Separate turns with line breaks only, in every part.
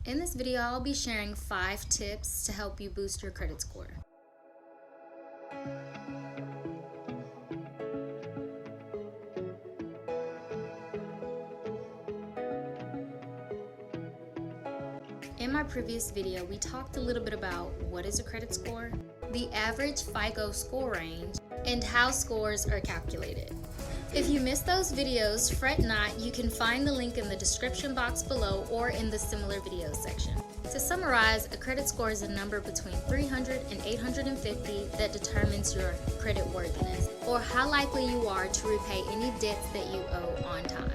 In this video, I'll be sharing 5 tips to help you boost your credit score. In my previous video, we talked a little bit about what is a credit score, the average FICO score range, and how scores are calculated. If you missed those videos, fret not, you can find the link in the description box below or in the similar videos section. To summarize, a credit score is a number between 300 and 850 that determines your credit worthiness, or how likely you are to repay any debts that you owe on time.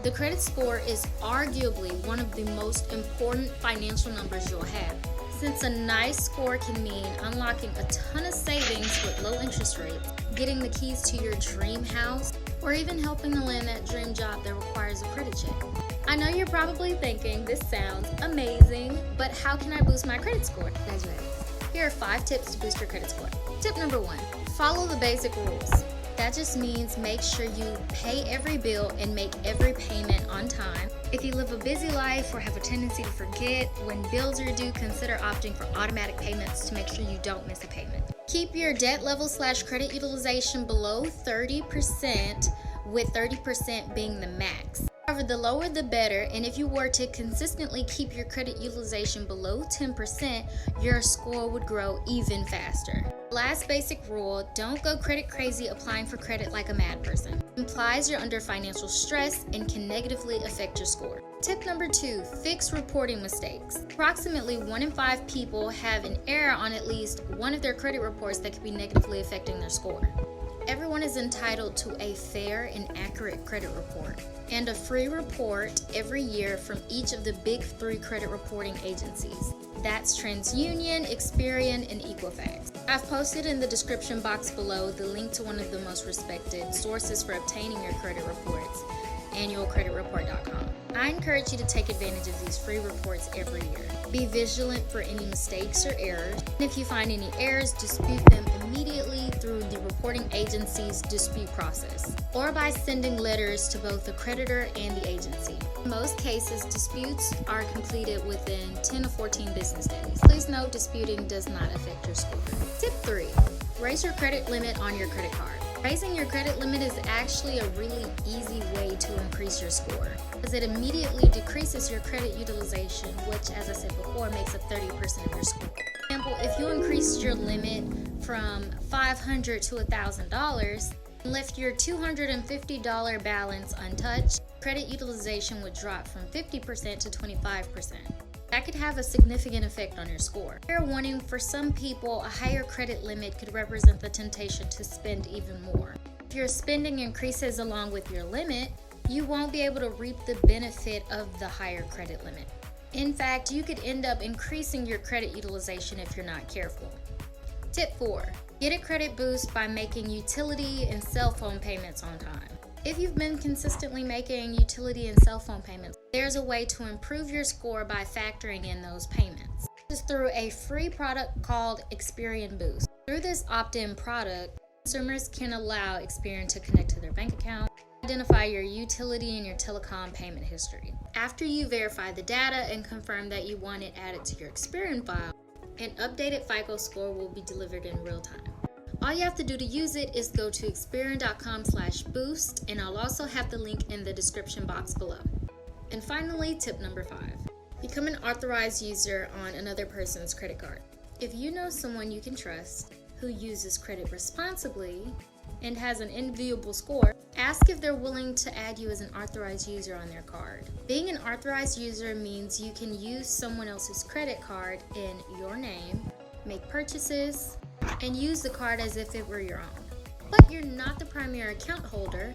The credit score is arguably one of the most important financial numbers you'll have, since a nice score can mean unlocking a ton of savings with low interest rates, getting the keys to your dream house, or even helping to land that dream job that requires a credit check. I know you're probably thinking, this sounds amazing, but how can I boost my credit score? Guys, ready? Here are 5 tips to boost your credit score. Tip number 1, follow the basic rules. That just means make sure you pay every bill and make every payment on time. If you live a busy life or have a tendency to forget when bills are due, consider opting for automatic payments to make sure you don't miss a payment. Keep your debt level / credit utilization below 30%, with 30% being the max. However, the lower the better, and if you were to consistently keep your credit utilization below 10%, your score would grow even faster. Last basic rule, don't go credit crazy applying for credit like a mad person. It implies you're under financial stress and can negatively affect your score. Tip number 2, fix reporting mistakes. Approximately 1 in 5 people have an error on at least one of their credit reports that could be negatively affecting their score. Everyone is entitled to a fair and accurate credit report and a free report every year from each of the big 3 credit reporting agencies. That's TransUnion, Experian, and Equifax. I've posted in the description box below the link to one of the most respected sources for obtaining your credit reports, annualcreditreport.com. I encourage you to take advantage of these free reports every year. Be vigilant for any mistakes or errors. And if you find any errors, dispute them immediately through the reporting agency's dispute process, or by sending letters to both the creditor and the agency. In most cases, disputes are completed within 10 to 14 business days. Please note, disputing does not affect your score. Tip 3, raise your credit limit on your credit card. Raising your credit limit is actually a really easy way to increase your score, because it immediately decreases your credit utilization, which, as I said before, makes up 30% of your score. For example, if you increased your limit from $500 to $1,000 and left your $250 balance untouched, credit utilization would drop from 50% to 25%. That could have a significant effect on your score. Fair warning, for some people, a higher credit limit could represent the temptation to spend even more. If your spending increases along with your limit, you won't be able to reap the benefit of the higher credit limit. In fact, you could end up increasing your credit utilization if you're not careful. Tip 4, get a credit boost by making utility and cell phone payments on time. If you've been consistently making utility and cell phone payments, there's a way to improve your score by factoring in those payments. This is through a free product called Experian Boost. Through this opt-in product, consumers can allow Experian to connect to their bank account, identify your utility and your telecom payment history. After you verify the data and confirm that you want it added to your Experian file, an updated FICO score will be delivered in real time. All you have to do to use it is go to experian.com/boost, and I'll also have the link in the description box below. And finally, tip number 5, become an authorized user on another person's credit card. If you know someone you can trust who uses credit responsibly and has an enviable score, ask if they're willing to add you as an authorized user on their card. Being an authorized user means you can use someone else's credit card in your name, make purchases, and use the card as if it were your own. But you're not the primary account holder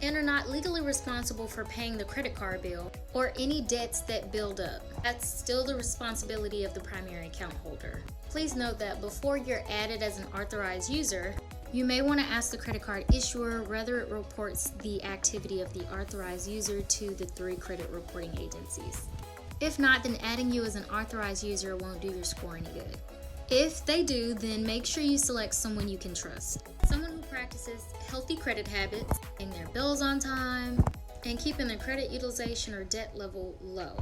and are not legally responsible for paying the credit card bill or any debts that build up. That's still the responsibility of the primary account holder. Please note that before you're added as an authorized user, you may want to ask the credit card issuer whether it reports the activity of the authorized user to the 3 credit reporting agencies. If not, then adding you as an authorized user won't do your score any good. If they do, then make sure you select someone you can trust. Someone who practices healthy credit habits, paying their bills on time, and keeping their credit utilization or debt level low.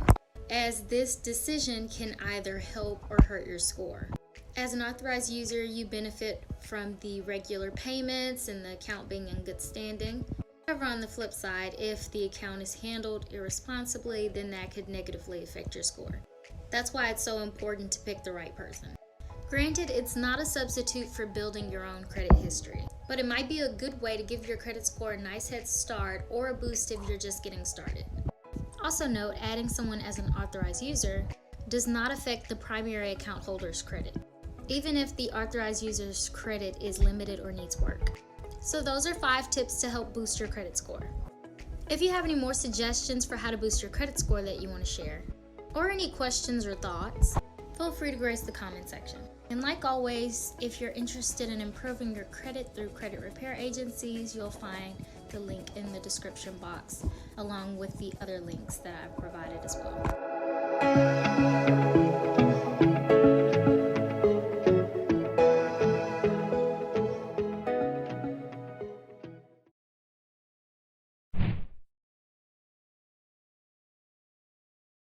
as this decision can either help or hurt your score. As an authorized user, you benefit from the regular payments and the account being in good standing. However, on the flip side, if the account is handled irresponsibly, then that could negatively affect your score. That's why it's so important to pick the right person. Granted, it's not a substitute for building your own credit history, but it might be a good way to give your credit score a nice head start or a boost if you're just getting started. Also note, adding someone as an authorized user does not affect the primary account holder's credit, even if the authorized user's credit is limited or needs work. So those are 5 tips to help boost your credit score. If you have any more suggestions for how to boost your credit score that you want to share, or any questions or thoughts, feel free to grace the comment section. And like always, if you're interested in improving your credit through credit repair agencies, you'll find the link in the description box along with the other links that I've provided as well.